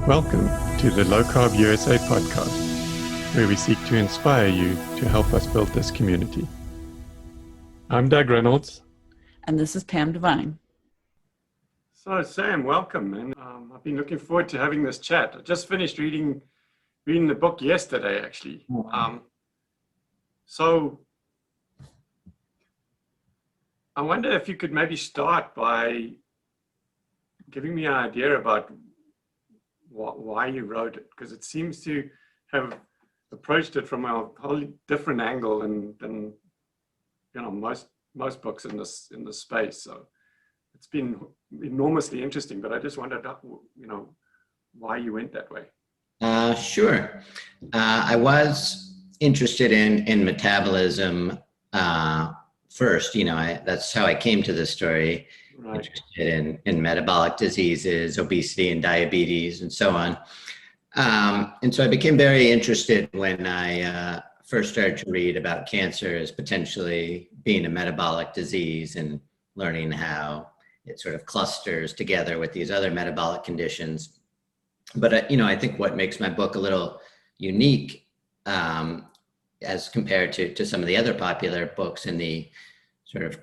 Welcome to the LowCarbUSA podcast, where we seek to inspire you to help us build this community. I'm Doug Reynolds. And this is Pam Devine. So Sam, welcome. And I've been looking forward to having this chat. I just finished reading the book yesterday, actually. So I wonder if you could maybe start by giving me an idea about why you wrote it, because it seems to have approached it from a wholly different angle than most books in this space. So it's been enormously interesting, but I just wondered, why you went that way. Sure. I was interested in metabolism first. That's how I came to this story. Right. Interested in metabolic diseases, obesity and diabetes, and so on. And so I became very interested when I first started to read about cancer as potentially being a metabolic disease and learning how it sort of clusters together with these other metabolic conditions. But, I think what makes my book a little unique as compared to some of the other popular books in the sort of,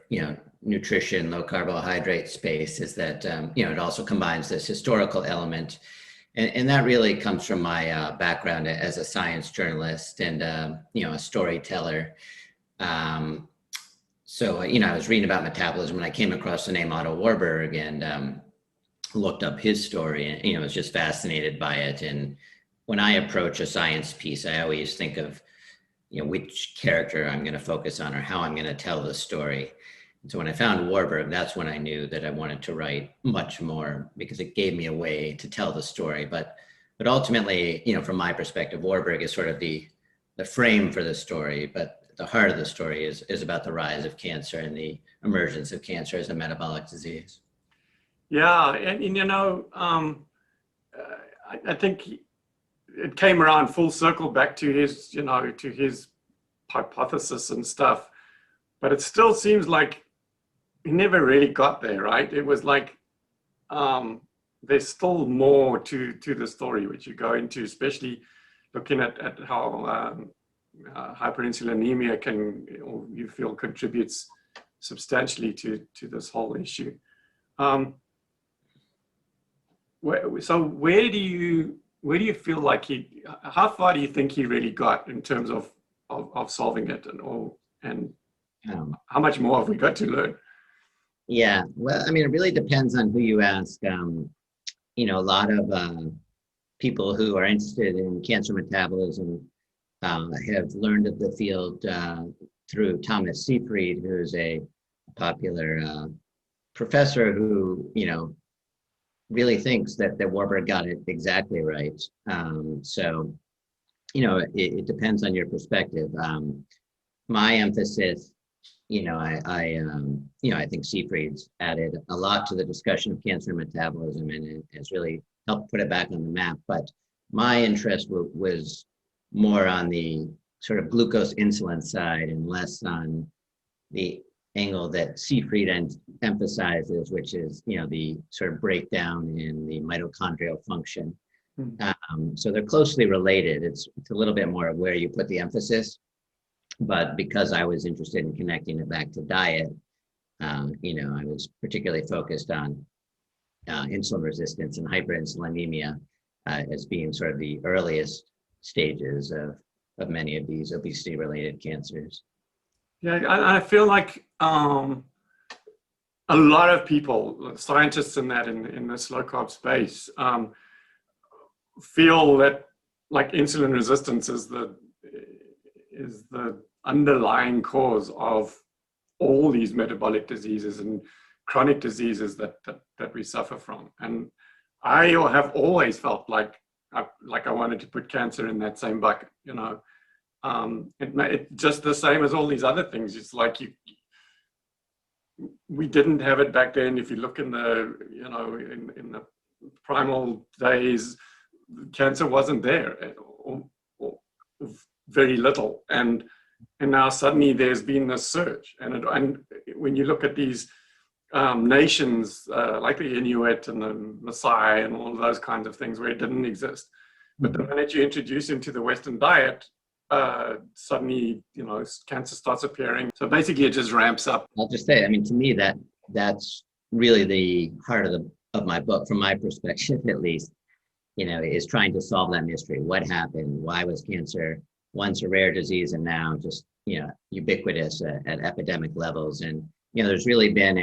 nutrition, low carbohydrate space is that, it also combines this historical element. And that really comes from my background as a science journalist and, a storyteller. So, I was reading about metabolism and I came across the name Otto Warburg and looked up his story and, was just fascinated by it. And when I approach a science piece, I always think of, which character I'm going to focus on or how I'm going to tell the story. And so when I found Warburg, that's when I knew that I wanted to write much more because it gave me a way to tell the story. But ultimately, from my perspective, Warburg is sort of the frame for the story, but the heart of the story is about the rise of cancer and the emergence of cancer as a metabolic disease. Yeah, and I think it came around full circle back to his, his hypothesis and stuff, but it still seems like he never really got there, right? It was like there's still more to the story, which you go into, especially looking at how hyperinsulinemia you feel contributes substantially to this whole issue. So where do you feel like how far do you think he really got in terms of solving it and how much more have we got to learn? Yeah, well, it really depends on who you ask. A lot of people who are interested in cancer metabolism have learned of the field through Thomas Seyfried, who's a popular professor who, really thinks that Warburg got it exactly right. So, it depends on your perspective. My emphasis, I think Seyfried's added a lot to the discussion of cancer metabolism and it has really helped put it back on the map. But my interest was more on the sort of glucose insulin side and less on the angle that Seyfried emphasizes, which is, the sort of breakdown in the mitochondrial function. So they're closely related. It's a little bit more of where you put the emphasis. But because I was interested in connecting it back to diet, I was particularly focused on insulin resistance and hyperinsulinemia as being sort of the earliest stages of many of these obesity-related cancers. Yeah, I feel like a lot of people, scientists in this low carb space, feel that like insulin resistance is the underlying cause of all these metabolic diseases and chronic diseases that we suffer from. And I have always felt like I wanted to put cancer in that same bucket. It just the same as all these other things. It's like we didn't have it back then. If you look in the in the primal days, cancer wasn't there or very little, and now suddenly there's been this surge. And when you look at these nations like the Inuit and the Maasai and all of those kinds of things where it didn't exist. But the minute you introduce him to the Western diet, suddenly, you know, cancer starts appearing. So basically it just ramps up. I'll just say, I mean, to me, that's really the heart of my book, from my perspective, at least, you know, is trying to solve that mystery. What happened? Why was cancer once a rare disease and now just, you know, ubiquitous at epidemic levels? And, you know, there's really been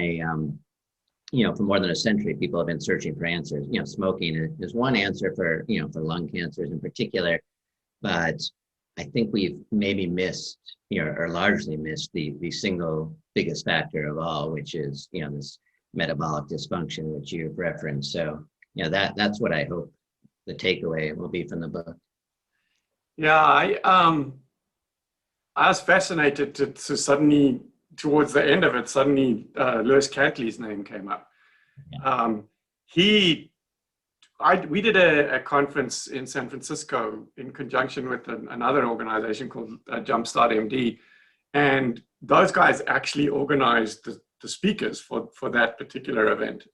you know, for more than a century, people have been searching for answers. You know, smoking is one answer for, you know, for lung cancers in particular, but I think we've maybe missed, you know, or largely missed the single biggest factor of all, which is, you know, this metabolic dysfunction, which you've referenced. So, you know, that's what I hope the takeaway will be from the book. Yeah, I was fascinated to suddenly, towards the end of it, suddenly Lewis Cantley's name came up. Yeah. We did a conference in San Francisco in conjunction with another organization called Jumpstart MD, and those guys actually organized the speakers for that particular event,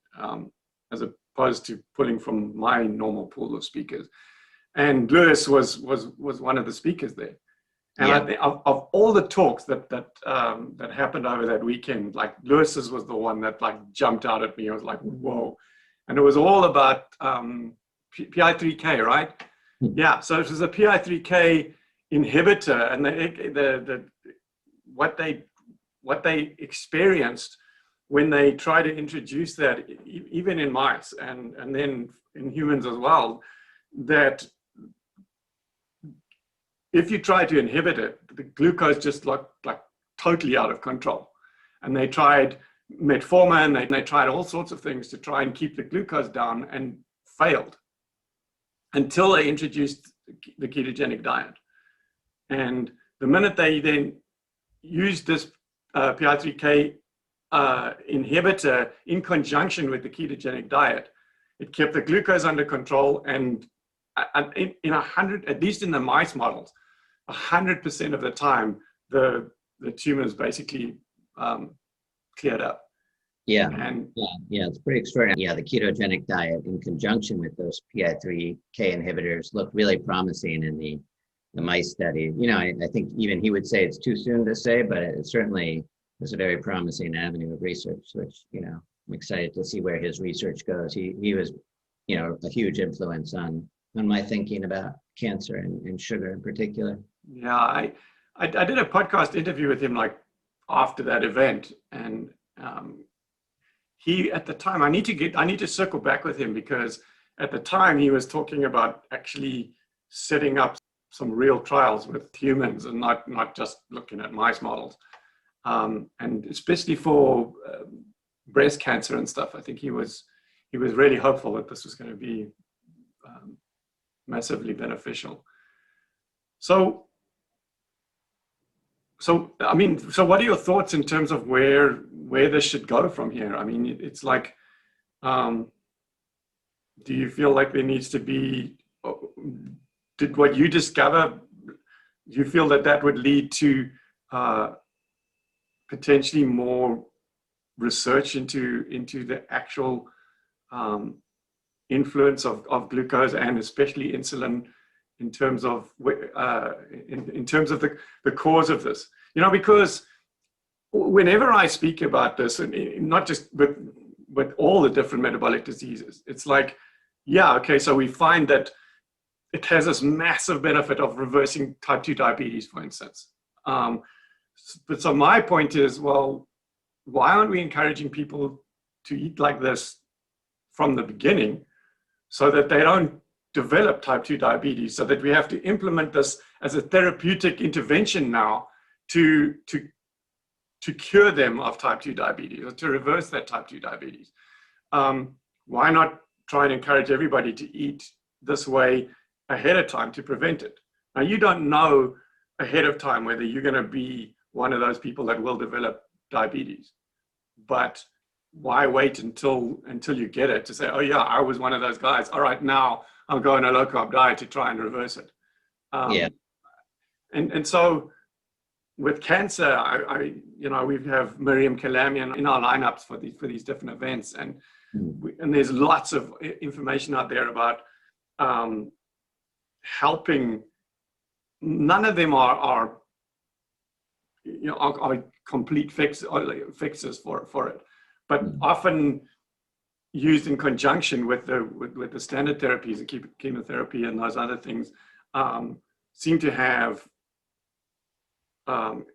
as opposed to pulling from my normal pool of speakers. And Lewis was one of the speakers there. And Yeah. I think of all the talks that happened over that weekend, like Lewis's was the one that like jumped out at me. I was like, whoa. And it was all about PI3K, right? Yeah, so it was a PI3K inhibitor, and what they experienced when they tried to introduce that, even in mice and then in humans as well, that if you try to inhibit it, the glucose just like totally out of control. And they tried metformin, and they tried all sorts of things to try and keep the glucose down, and failed until they introduced the ketogenic diet. And the minute they then used this PI3K inhibitor in conjunction with the ketogenic diet, it kept the glucose under control, and in 100, at least in the mice models, 100% of the time, the tumors basically cleared up. Yeah, And yeah, it's pretty extraordinary. Yeah, the ketogenic diet in conjunction with those PI3K inhibitors looked really promising in the mice study. You know, I think even he would say it's too soon to say, but it certainly is a very promising avenue of research, which, you know, I'm excited to see where his research goes. He was, you know, a huge influence on my thinking about cancer and sugar in particular. yeah, I did a podcast interview with him like after that event, and he, at the time, I need to circle back with him, because at the time he was talking about actually setting up some real trials with humans and not just looking at mice models, and especially for breast cancer and stuff. I think he was really hopeful that this was going to be massively beneficial. So I mean, so what are your thoughts in terms of where this should go from here? I mean, it's like, do you feel like there needs to be, did what you discover, do you feel that would lead to potentially more research into the actual influence of glucose and especially insulin in terms of in terms of the cause of this? You know, because whenever I speak about this, and not just with all the different metabolic diseases, it's like, yeah, okay, so we find that it has this massive benefit of reversing type 2 diabetes, for instance. But so my point is, well, why aren't we encouraging people to eat like this from the beginning so that they don't develop type 2 diabetes, so that we have to implement this as a therapeutic intervention now to cure them of type 2 diabetes, or to reverse that type 2 diabetes? Why not try and encourage everybody to eat this way ahead of time to prevent it? Now, you don't know ahead of time whether you're going to be one of those people that will develop diabetes, but why wait until you get it to say, oh yeah, I was one of those guys. All right, now I'll go on a low carb diet to try and reverse it. Yeah. And so with cancer, you know, we have Miriam Kalamian in our lineups for these different events, and there's lots of information out there about helping. None of them are you know, are complete fixes for it, but often used in conjunction with the standard therapies, the chemotherapy and those other things, seem to have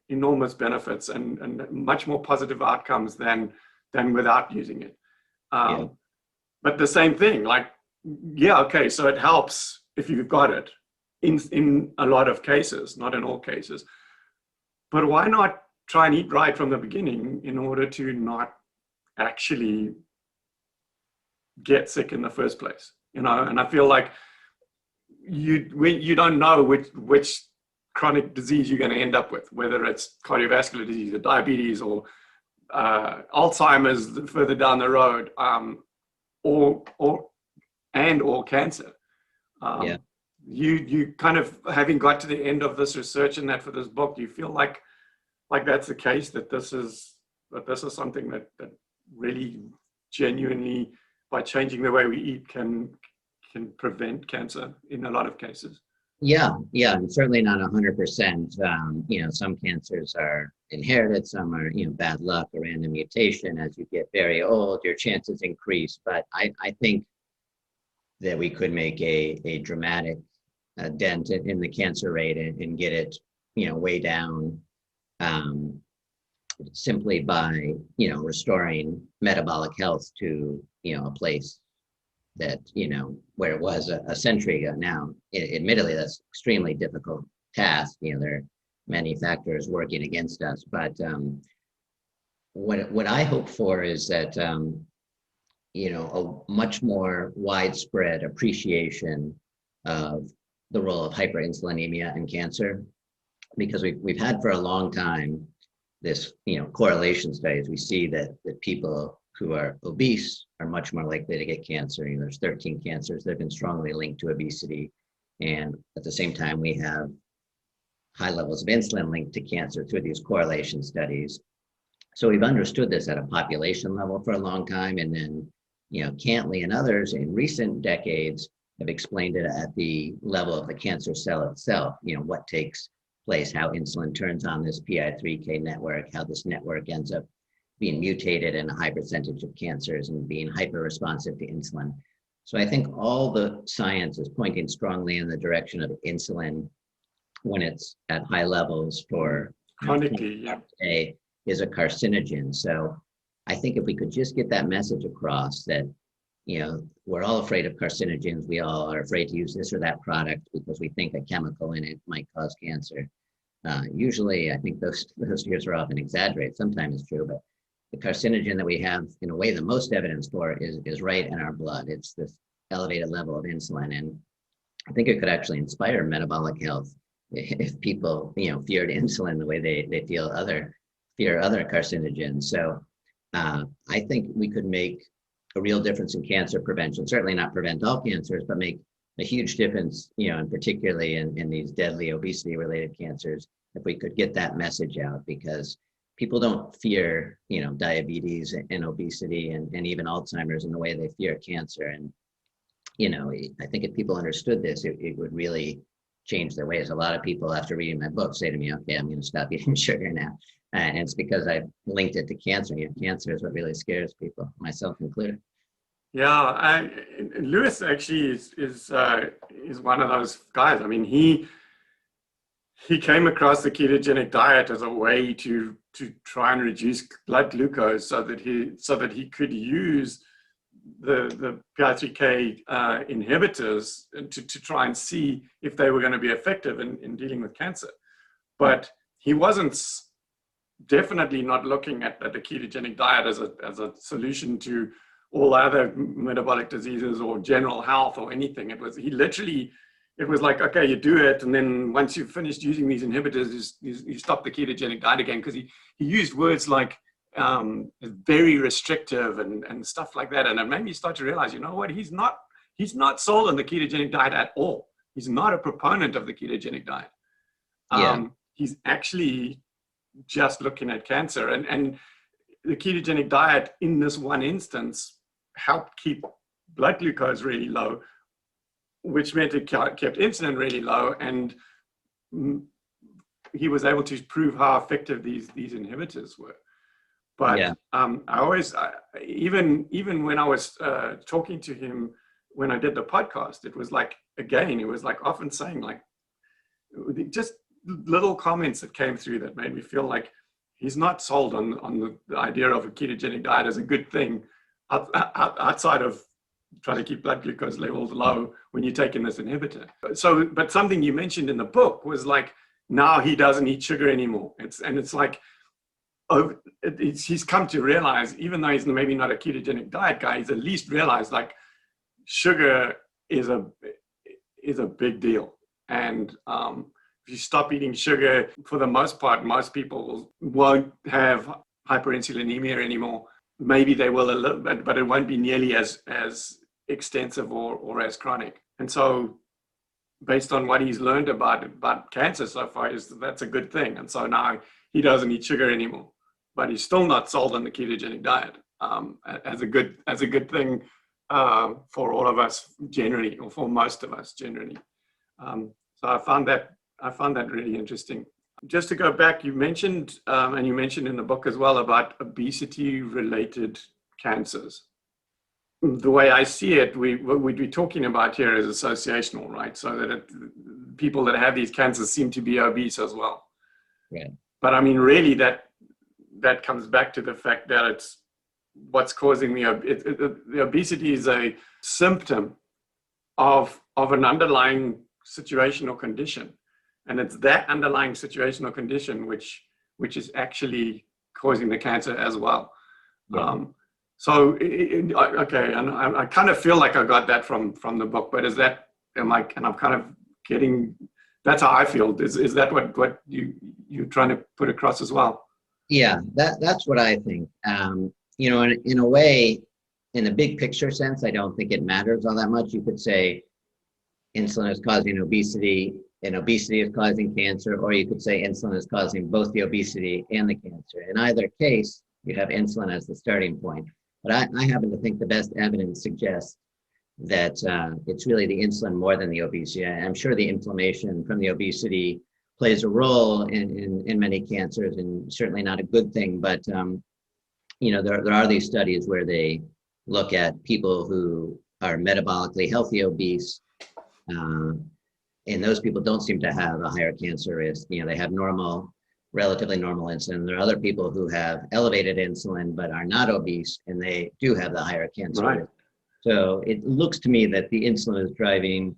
enormous benefits and much more positive outcomes than without using it. But the same thing, like, yeah, okay, so it helps if you've got it in a lot of cases, not in all cases. But why not try and eat right from the beginning in order to not actually get sick in the first place? You know, and I feel like you don't know which chronic disease you're going to end up with, whether it's cardiovascular disease or diabetes or Alzheimer's further down the road, or cancer. You kind of, having got to the end of this research and that for this book, do you feel like that's the case, that this is something that really genuinely, by changing the way we eat, can prevent cancer in a lot of cases? Yeah, certainly not 100%. You know, some cancers are inherited, some are, you know, bad luck or random mutation. As you get very old, your chances increase. But I think that we could make a dramatic dent in the cancer rate and get it, you know, way down, simply by, you know, restoring metabolic health to, you know, a place that, you know, where it was a century ago. Now, admittedly, that's extremely difficult task. You know, there are many factors working against us. But what I hope for is that, you know, a much more widespread appreciation of the role of hyperinsulinemia in cancer, because we've had for a long time this, you know, correlation studies. We see that people who are obese are much more likely to get cancer. You know, there's 13 cancers that have been strongly linked to obesity. And at the same time, we have high levels of insulin linked to cancer through these correlation studies. So we've understood this at a population level for a long time. And then, you know, Cantley and others in recent decades have explained it at the level of the cancer cell itself. You know, what takes place, how insulin turns on this PI3K network, how this network ends up being mutated in a high percentage of cancers and being hyper responsive to insulin. So I think all the science is pointing strongly in the direction of insulin when it's at high levels for chronically, is a carcinogen. So I think if we could just get that message across that, you know, we're all afraid of carcinogens. We all are afraid to use this or that product because we think a chemical in it might cause cancer. Usually, I think those fears are often exaggerated. Sometimes it's true, but the carcinogen that we have, in a way, the most evidence for is right in our blood. It's this elevated level of insulin, and I think it could actually inspire metabolic health if people, you know, feared insulin the way they fear other carcinogens. So I think we could make a real difference in cancer prevention. Certainly not prevent all cancers, but make a huge difference, you know, and particularly in these deadly obesity-related cancers, if we could get that message out, because people don't fear, you know, diabetes and obesity and even Alzheimer's in the way they fear cancer. And, you know, I think if people understood this, it would really change their ways. A lot of people, after reading my book, say to me, okay, I'm going to stop eating sugar now. And it's because I've linked it to cancer. You know, cancer is what really scares people, myself included. Yeah, Lewis actually is one of those guys. I mean, he came across the ketogenic diet as a way to try and reduce blood glucose so that he could use the PI3K inhibitors to try and see if they were going to be effective in dealing with cancer. But he wasn't, definitely not looking at the ketogenic diet as a solution to all other metabolic diseases or general health or anything. It was like, okay, you do it, and then once you've finished using these inhibitors, you stop the ketogenic diet again, because he used words like very restrictive and stuff like that. And it made me start to realize, you know what, he's not sold on the ketogenic diet at all. He's not a proponent of the ketogenic diet. He's actually just looking at cancer. And the ketogenic diet in this one instance helped keep blood glucose really low, which meant it kept insulin really low. And he was able to prove how effective these inhibitors were. But Yeah. even when I was talking to him when I did the podcast, it was like, again, it was like often saying like just little comments that came through that made me feel like he's not sold on the idea of a ketogenic diet as a good thing outside of trying to keep blood glucose levels low when you're taking this inhibitor. So, but something you mentioned in the book was like, now he doesn't eat sugar anymore. It's like, he's come to realize, even though he's maybe not a ketogenic diet guy, he's at least realized like sugar is a big deal. And if you stop eating sugar, for the most part, most people won't have hyperinsulinemia anymore. Maybe they will a little bit, but it won't be nearly as extensive or as chronic. And so based on what he's learned about cancer so far, that's a good thing. And so now he doesn't eat sugar anymore, but he's still not sold on the ketogenic diet as a good thing for all of us generally, or for most of us generally. So I found that really interesting. Just to go back, you mentioned, and you mentioned in the book as well, about obesity-related cancers. The way I see it, what we'd be talking about here is associational, right? So that people that have these cancers seem to be obese as well. Right. But I mean, really, that comes back to the fact that it's what's causing the obesity is a symptom of an underlying situational condition. And it's that underlying situational condition which is actually causing the cancer as well. Yeah. So, okay, and I kind of feel like I got that from the book, but and I'm kind of getting, that's how I feel. Is that what you're trying to put across as well? Yeah, that's what I think. In a way, in the big picture sense, I don't think it matters all that much. You could say insulin is causing obesity and obesity is causing cancer, or you could say insulin is causing both the obesity and the cancer. In either case, you have insulin as the starting point. But I happen to think the best evidence suggests that it's really the insulin more than the obesity. I'm sure the inflammation from the obesity plays a role in many cancers, and certainly not a good thing. But there are these studies where they look at people who are metabolically healthy obese, and those people don't seem to have a higher cancer risk. They have relatively normal insulin. There are other people who have elevated insulin but are not obese, and they do have the higher cancer risk. So it looks to me that the insulin is driving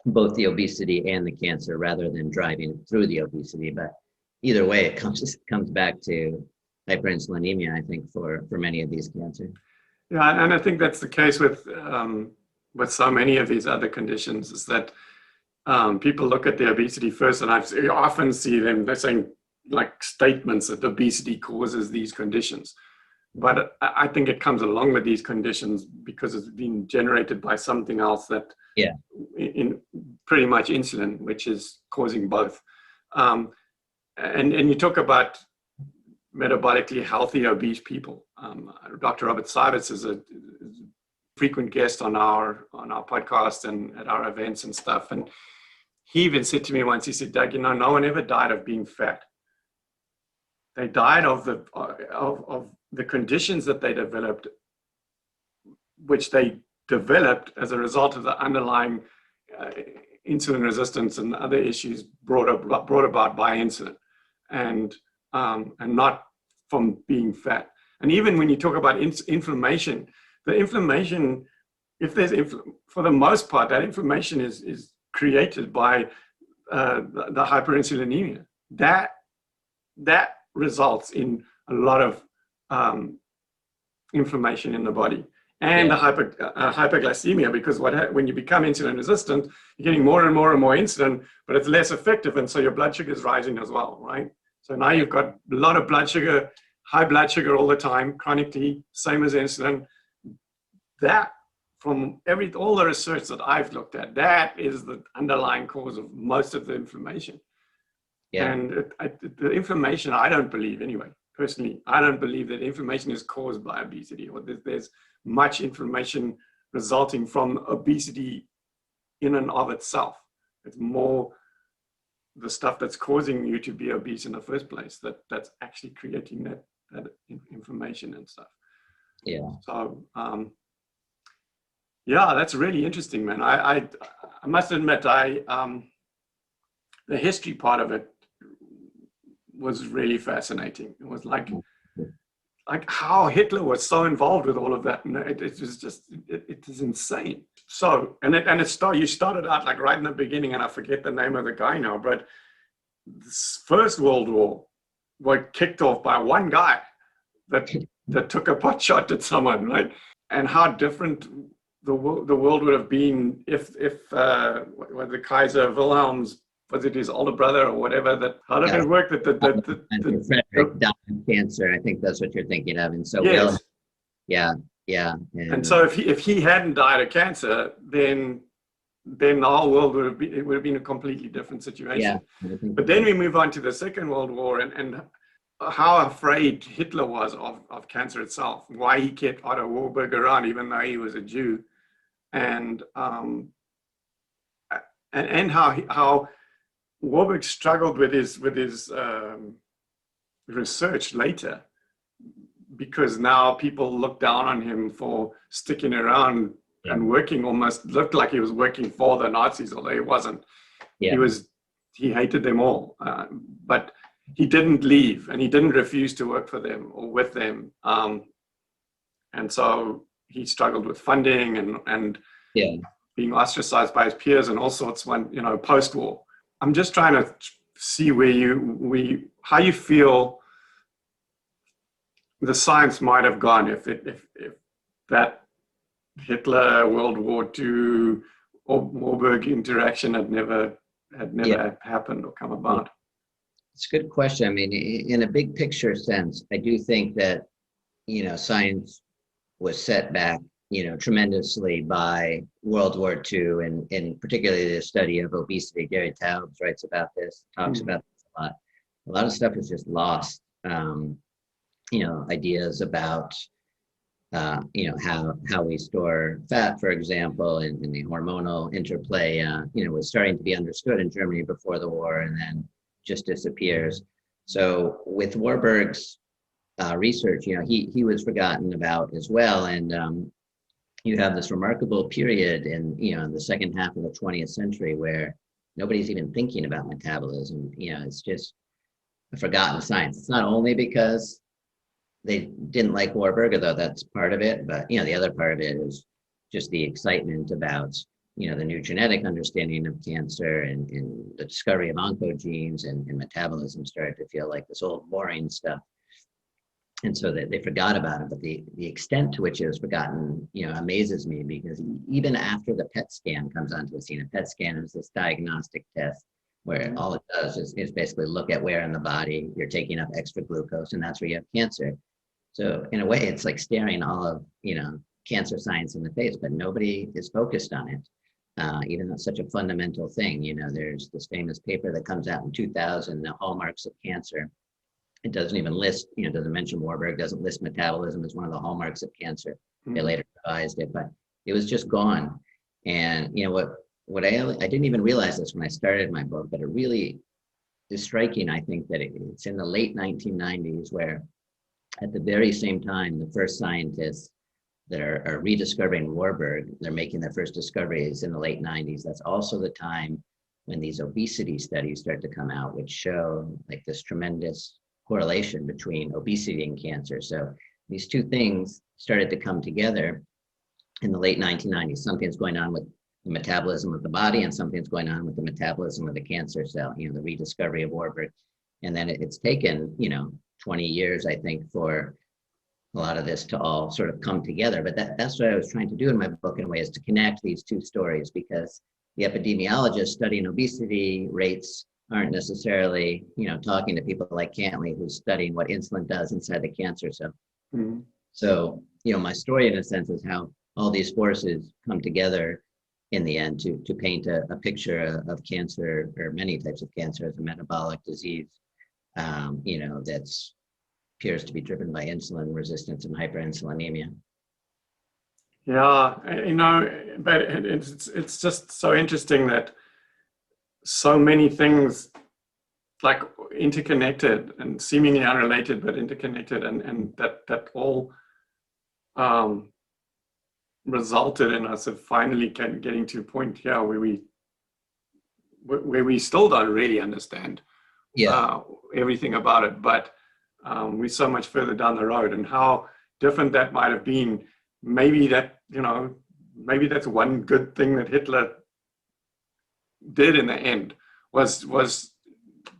both the obesity and the cancer rather than driving it through the obesity. But either way, it comes back to hyperinsulinemia, I think, for many of these cancers. Yeah, and I think that's the case with so many of these other conditions, is that people look at the obesity first, and I often see them, they're saying like statements that obesity causes these conditions. But I think it comes along with these conditions because it's been generated by something else that, in pretty much insulin, which is causing both. And you talk about metabolically healthy obese people. Dr. Robert Seibitz is a frequent guest on our podcast and at our events and stuff. And he even said to me once, he said, Doug, no one ever died of being fat. They died of the conditions that they developed, which they developed as a result of the underlying insulin resistance and other issues brought about by insulin, and not from being fat. And even when you talk about inflammation, the inflammation, for the most part, that inflammation is created by the hyperinsulinemia. That results in a lot of inflammation in the body, and the hyperglycemia, because when you become insulin resistant, you're getting more and more and more insulin, but it's less effective, and so your blood sugar is rising as well, right? So now you've got a lot of blood sugar, high blood sugar all the time, chronically, same as insulin. That, from all the research that I've looked at, that is the underlying cause of most of the inflammation. Yeah. And the inflammation, I don't believe anyway, personally, I don't believe that inflammation is caused by obesity, or that there's much inflammation resulting from obesity in and of itself. It's more the stuff that's causing you to be obese in the first place that's actually creating that inflammation and stuff. Yeah. So yeah, that's really interesting, man. I must admit, the history part of it was really fascinating. It was like how Hitler was so involved with all of that. And it was just, it is insane. So, you started out like right in the beginning, and I forget the name of the guy now, but this First World War was kicked off by one guy that took a pot shot at someone, right? And how different the world would have been if the Kaiser Wilhelm's, was it his older brother or whatever, how did it work Frederick died of cancer? I think that's what you're thinking of. And so yes. And so if he hadn't died of cancer, then the whole world would have been a completely different situation. Yeah, but then we move on to the Second World War, and how afraid Hitler was of cancer itself, why he kept Otto Warburg around even though he was a Jew, and how Warburg struggled with his research later, because now people look down on him for sticking around and working, almost looked like he was working for the Nazis, although he wasn't. Yeah. He hated them all, but he didn't leave, and he didn't refuse to work for them or with them. And so he struggled with funding and being ostracized by his peers and all sorts post-war. I'm just trying to see how you feel the science might have gone if that Hitler World War II or Warburg interaction had never happened or come about. It's a good question. I mean, in a big picture sense, I do think that, science was set back, tremendously by World War II, and particularly the study of obesity. Gary Taubes writes about this, talks about this a lot. A lot of stuff is just lost. Ideas about, how we store fat, for example, and the hormonal interplay, was starting to be understood in Germany before the war, and then just disappears. So with Warburg's research, he was forgotten about as well. And you have this remarkable period in the second half of the 20th century where nobody's even thinking about metabolism. It's just a forgotten science. It's not only because they didn't like Warburg, although that's part of it, but the other part of it is just the excitement about the new genetic understanding of cancer and the discovery of oncogenes and metabolism started to feel like this old boring stuff. And so they forgot about it, but the extent to which it was forgotten, amazes me, because even after the PET scan comes onto the scene, a PET scan is this diagnostic test where all it does is basically look at where in the body you're taking up extra glucose, and that's where you have cancer. So in a way, it's like staring all of, cancer science in the face, but nobody is focused on it. Even though it's such a fundamental thing. There's this famous paper that comes out in 2000, the hallmarks of cancer. It doesn't even list, doesn't mention Warburg, doesn't list metabolism as one of the hallmarks of cancer. They later revised it, but it was just gone. And what I didn't even realize this when I started my book, but it really is striking, I think, that it's in the late 1990s where at the very same time, the first scientists that are rediscovering Warburg, they're making their first discoveries in the late 90s. That's also the time when these obesity studies start to come out, which show like this tremendous correlation between obesity and cancer. So these two things started to come together in the late 1990s. Something's going on with the metabolism of the body, and something's going on with the metabolism of the cancer cell, the rediscovery of Warburg. And then it's taken, 20 years, I think, for a lot of this to all sort of come together. But that's what I was trying to do in my book, in a way, is to connect these two stories, because the epidemiologists studying obesity rates aren't necessarily, talking to people like Cantley, who's studying what insulin does inside the cancer cell. So, my story, in a sense, is how all these forces come together in the end to paint a picture of cancer, or many types of cancer, as a metabolic disease, that's appears to be driven by insulin resistance and hyperinsulinemia. Yeah, but it's just so interesting that so many things, like, interconnected and seemingly unrelated, but interconnected, and that all resulted in us of finally getting to a point here where we still don't really understand everything about it, but we're so much further down the road, and how different that might have been. Maybe that's one good thing that Hitler did in the end, was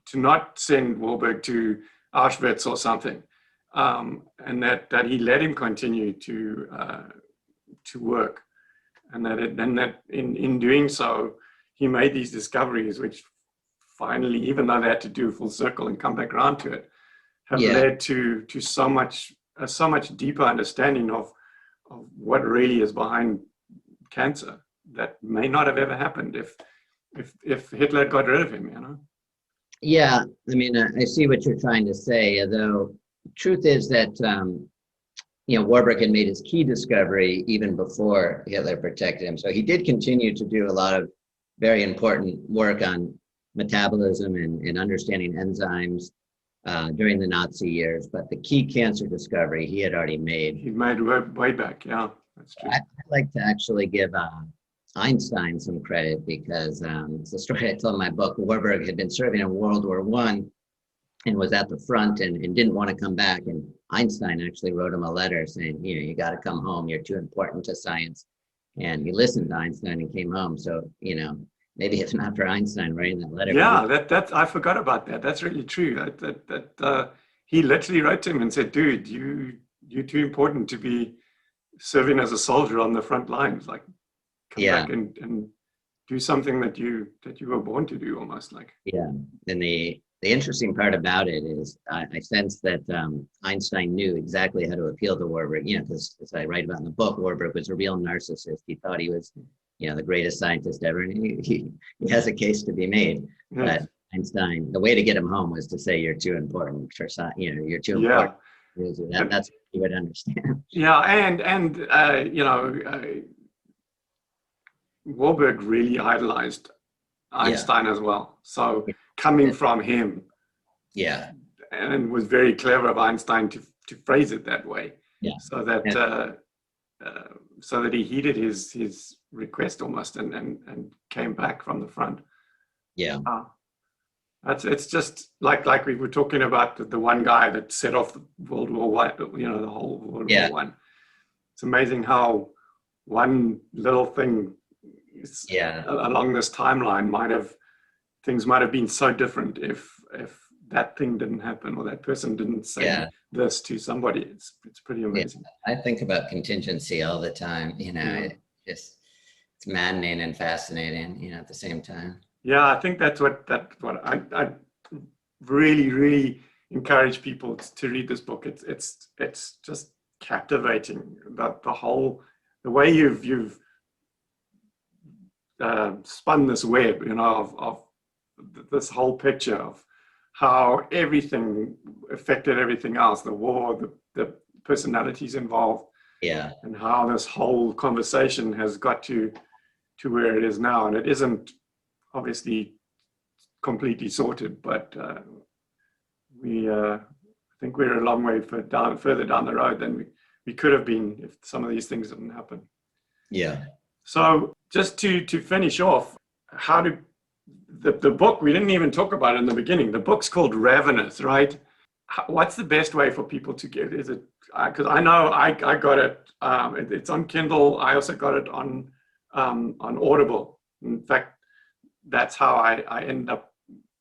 to not send Warburg to Auschwitz or something, and that he let him continue to work, and that in doing so, he made these discoveries, which finally, even though they had to do a full circle and come back around to it, have led to so much deeper understanding of what really is behind cancer, that may not have ever happened if Hitler had got rid of him, Yeah, I mean, I see what you're trying to say, although the truth is that, Warburg had made his key discovery even before Hitler protected him. So he did continue to do a lot of very important work on metabolism and understanding enzymes during the Nazi years. But the key cancer discovery he had already made. He made way back, yeah, that's true. I'd like to actually give Einstein some credit, because it's the story I tell in my book. Warburg had been serving in World War I and was at the front and didn't want to come back. And Einstein actually wrote him a letter saying, you got to come home. You're too important to science. And he listened to Einstein and came home. So, maybe if not for Einstein writing that letter. Yeah, that I forgot about that. That's really true. That he literally wrote to him and said, dude, you're too important to be serving as a soldier on the front lines. Like, come back and do something that you were born to do, almost like. Yeah, and the interesting part about it is I sense that Einstein knew exactly how to appeal to Warburg, because as I write about in the book, Warburg was a real narcissist. He thought he was, the greatest scientist ever, and he has a case to be made. Yes. But Einstein, the way to get him home was to say, you're too important for science, you're too important. That's what he would understand. Yeah, and Warburg really idolized Einstein as well. So coming from him, and was very clever of Einstein to phrase it that way, so that he heeded his request almost and came back from the front. It's just like we were talking about the one guy that set off the World War I, the whole World War I. It's amazing how one little thing along this timeline things might have been so different if that thing didn't happen, or that person didn't say this to somebody. It's pretty amazing. I think about contingency all the time. It's maddening and fascinating, at the same time. Yeah, I think that's what I really, really encourage people to read this book. It's just captivating about the way you've spun this web, of this whole picture of how everything affected everything else, the war, the personalities involved, and how this whole conversation has got to where it is now. And it isn't obviously completely sorted, but I think we're a long way further down the road than we could have been if some of these things didn't happen. So just to finish off, how do the book, we didn't even talk about it in the beginning. The book's called Ravenous, right? What's the best way for people to get it? Is it, because I know I got it, it's on Kindle. I also got it on Audible. In fact, that's how I ended up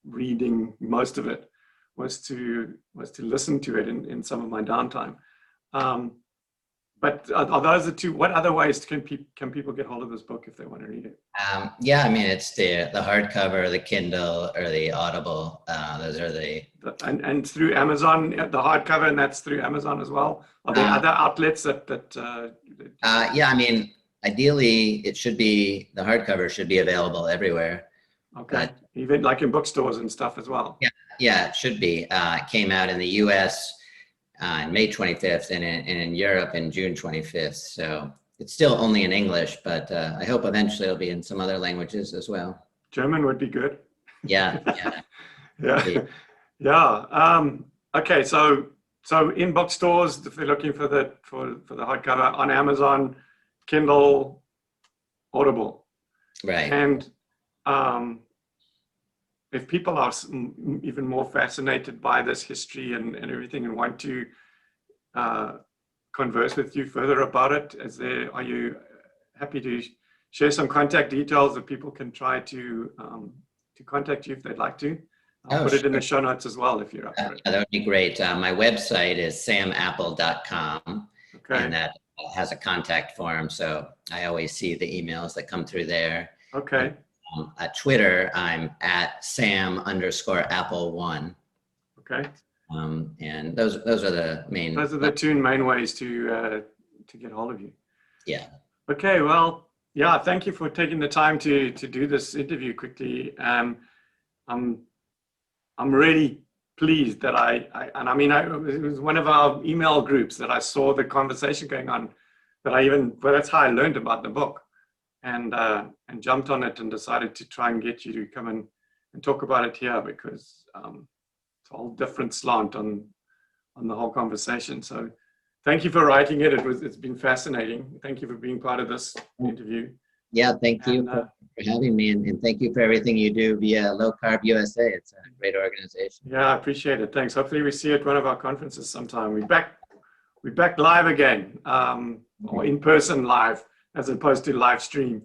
reading most of it, was to listen to it in some of my downtime. But are those the two? What other ways can people get hold of this book if they want to read it? It's the hardcover, the Kindle, or the Audible. Those are and through Amazon, the hardcover, and that's through Amazon as well. Are there other outlets that ideally, the hardcover should be available everywhere. Okay. Even like in bookstores and stuff as well. Yeah, it should be. It came out in the US on May 25th and in Europe in June 25th. So it's still only in English, but I hope eventually it'll be in some other languages as well. German would be good. Yeah. Yeah. Okay. So in bookstores, if you're looking for the hardcover, on Amazon, Kindle, Audible. Right. And if people are even more fascinated by this history and everything and want to converse with you further about it, are you happy to share some contact details that people can try to contact you if they'd like to? I'll put it in the show notes as well if you're up for it. That would be great. My website is samapple.com, and that has a contact form. So I always see the emails that come through there. Okay. At Twitter, I'm at Sam_Apple1. Okay. And those are the main. Those are the two main ways to get hold of you. Yeah. Okay. Well, yeah. Thank you for taking the time to do this interview quickly. I'm really pleased that it was one of our email groups that I saw the conversation going on, that's how I learned about the book, and jumped on it and decided to try and get you to come and talk about it here, because it's a whole different slant on the whole conversation. So thank you for writing it. It's been fascinating. Thank you for being part of this interview. Yeah, thank you for having me, and thank you for everything you do via LowCarbUSA. It's a great organization. Yeah, I appreciate it. Thanks. Hopefully we see you at one of our conferences sometime. We're back live again, or in person live, as opposed to live stream,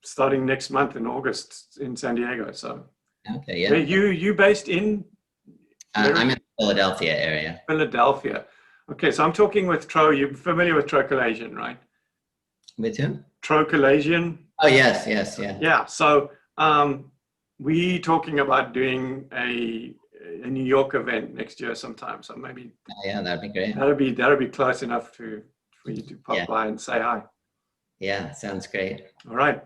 starting next month in August in San Diego. So, okay, yeah. You based in? I'm in the Philadelphia area. Philadelphia. Okay, so I'm talking with Tro. You're familiar with Trochilasian, right? With whom? Trochilasian. Oh, yes, yeah. Yeah, so we talking about doing a New York event next year sometime. So maybe that'd be great. That'll be close enough for you to pop by and say hi. Yeah, sounds great. All right.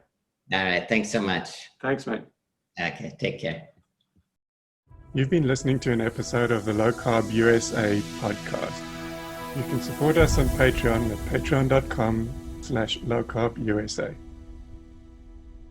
All right, thanks so much. Thanks, mate. Okay, take care. You've been listening to an episode of the Low Carb USA podcast. You can support us on Patreon at patreon.com/lowcarbusa.